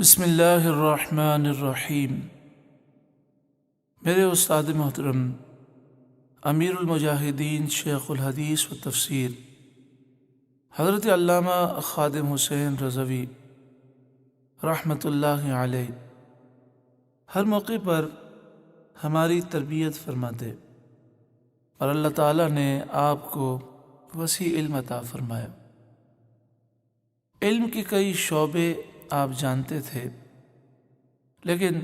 بسم اللہ الرحمن الرحیم۔ میرے استاد محترم امیر المجاہدین شیخ الحدیث و تفسیر حضرت علامہ خادم حسین رضوی رحمۃ اللہ علیہ ہر موقع پر ہماری تربیت فرماتے اور اللہ تعالیٰ نے آپ کو وسیع علم عطا فرمایا۔ علم کے کئی شعبے آپ جانتے تھے، لیکن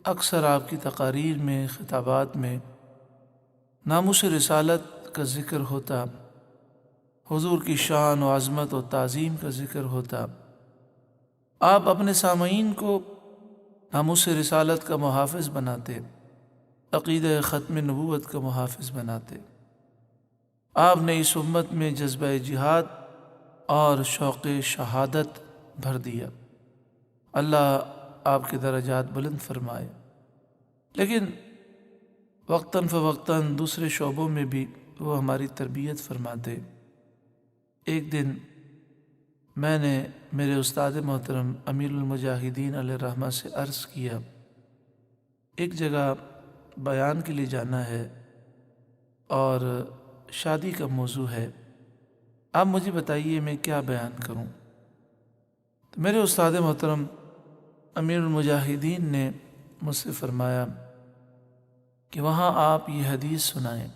اکثر آپ کی تقاریر میں، خطابات میں ناموس رسالت کا ذکر ہوتا، حضور کی شان و عظمت و تعظیم کا ذکر ہوتا۔ آپ اپنے سامعین کو ناموس رسالت کا محافظ بناتے، عقیدہ ختم نبوت کا محافظ بناتے۔ آپ نے اس امت میں جذبہ جہاد اور شوق شہادت بھر دیا۔ اللہ آپ کے درجات بلند فرمائے۔ لیکن وقتاً فوقتاً دوسرے شعبوں میں بھی وہ ہماری تربیت فرماتے۔ ایک دن میں نے میرے استاد محترم امیر المجاہدین علیہ الرحمہ سے عرض کیا، ایک جگہ بیان کے لیے جانا ہے اور شادی کا موضوع ہے، آپ مجھے بتائیے میں کیا بیان کروں۔ تو میرے استاد محترم امیر المجاہدین نے مجھ سے فرمایا کہ وہاں آپ یہ حدیث سنائیں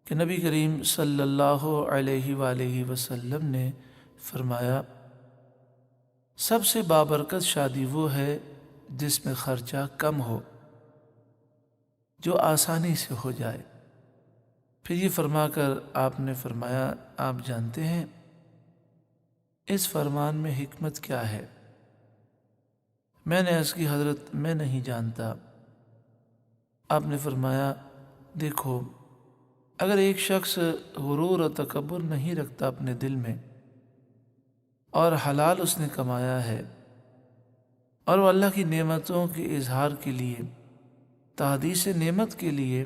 کہ نبی کریم صلی اللہ علیہ وآلہ وسلم نے فرمایا، سب سے بابرکت شادی وہ ہے جس میں خرچہ کم ہو، جو آسانی سے ہو جائے۔ پھر یہ فرما کر آپ نے فرمایا، آپ جانتے ہیں اس فرمان میں حکمت کیا ہے؟ میں نے عرض کی، حضرت میں نہیں جانتا۔ آپ نے فرمایا، دیکھو، اگر ایک شخص غرور و تکبر نہیں رکھتا اپنے دل میں اور حلال اس نے کمایا ہے اور وہ اللہ کی نعمتوں کے اظہار کے لیے، تحدیث نعمت کے لیے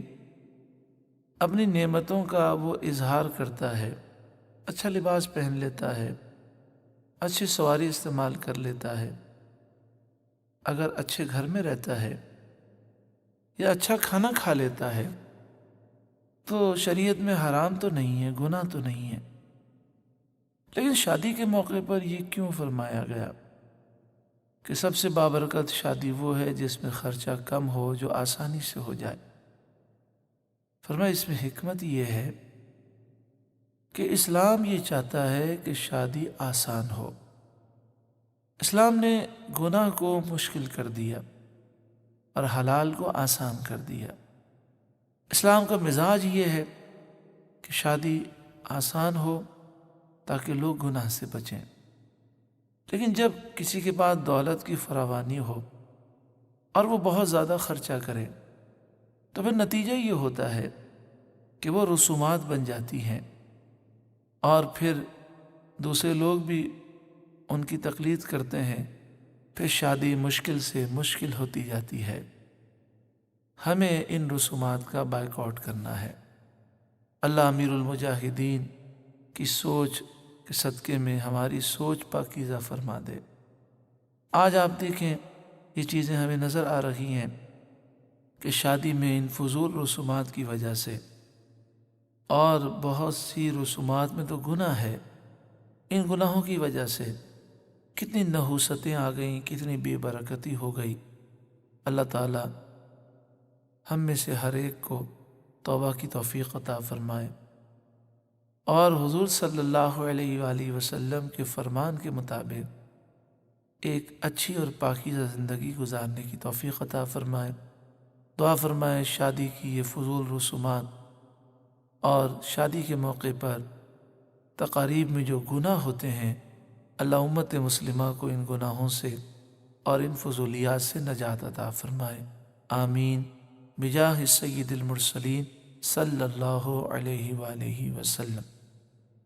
اپنی نعمتوں کا وہ اظہار کرتا ہے، اچھا لباس پہن لیتا ہے، اچھی سواری استعمال کر لیتا ہے، اگر اچھے گھر میں رہتا ہے یا اچھا کھانا کھا لیتا ہے، تو شریعت میں حرام تو نہیں ہے، گناہ تو نہیں ہے۔ لیکن شادی کے موقع پر یہ کیوں فرمایا گیا کہ سب سے بابرکت شادی وہ ہے جس میں خرچہ کم ہو، جو آسانی سے ہو جائے؟ فرمایا، اس میں حکمت یہ ہے کہ اسلام یہ چاہتا ہے کہ شادی آسان ہو۔ اسلام نے گناہ کو مشکل کر دیا اور حلال کو آسان کر دیا۔ اسلام کا مزاج یہ ہے کہ شادی آسان ہو تاکہ لوگ گناہ سے بچیں۔ لیکن جب کسی کے پاس دولت کی فراوانی ہو اور وہ بہت زیادہ خرچہ کرے تو پھر نتیجہ یہ ہوتا ہے کہ وہ رسومات بن جاتی ہیں اور پھر دوسرے لوگ بھی ان کی تقلید کرتے ہیں، پھر شادی مشکل سے مشکل ہوتی جاتی ہے۔ ہمیں ان رسومات کا بائیکاٹ کرنا ہے۔ اللہ امیر المجاہدین کی سوچ کے صدقے میں ہماری سوچ پاکیزہ فرما دے۔ آج آپ دیکھیں، یہ چیزیں ہمیں نظر آ رہی ہیں کہ شادی میں ان فضول رسومات کی وجہ سے، اور بہت سی رسومات میں تو گناہ ہے، ان گناہوں کی وجہ سے کتنی نحوستیں آ گئیں، کتنی بے برکتی ہو گئی۔ اللہ تعالیٰ ہم میں سے ہر ایک کو توبہ کی توفیق عطا فرمائے اور حضور صلی اللہ علیہ وآلہ وسلم کے فرمان کے مطابق ایک اچھی اور پاکیزہ زندگی گزارنے کی توفیق عطا فرمائے۔ دعا فرمائے شادی کی یہ فضول رسومات اور شادی کے موقع پر تقاریب میں جو گناہ ہوتے ہیں، اللہ امت مسلمہ کو ان گناہوں سے اور ان فضولیات سے نجات عطا فرمائے۔ آمین بجاہ سید المرسلین صلی اللہ علیہ وآلہ وسلم۔